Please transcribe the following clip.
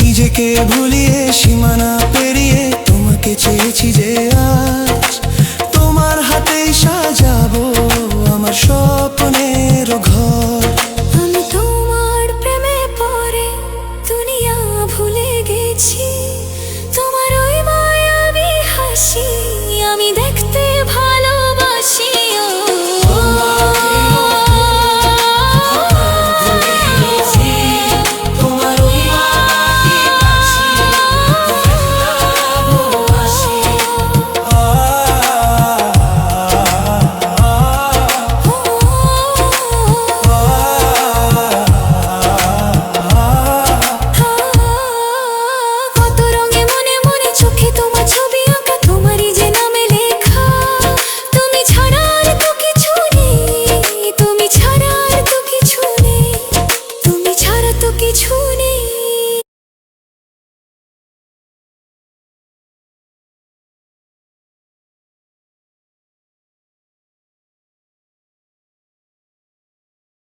নিজেকে ভুলিয়ে সীমানা পেরিয়ে তোমাকে চেয়েছি যে আজ তোমার হাতেই সাজাবো আমার স্বপ্নের ঘর। আমি তোমার প্রেমে পড়ে দুনিয়া ভুলে গেছি।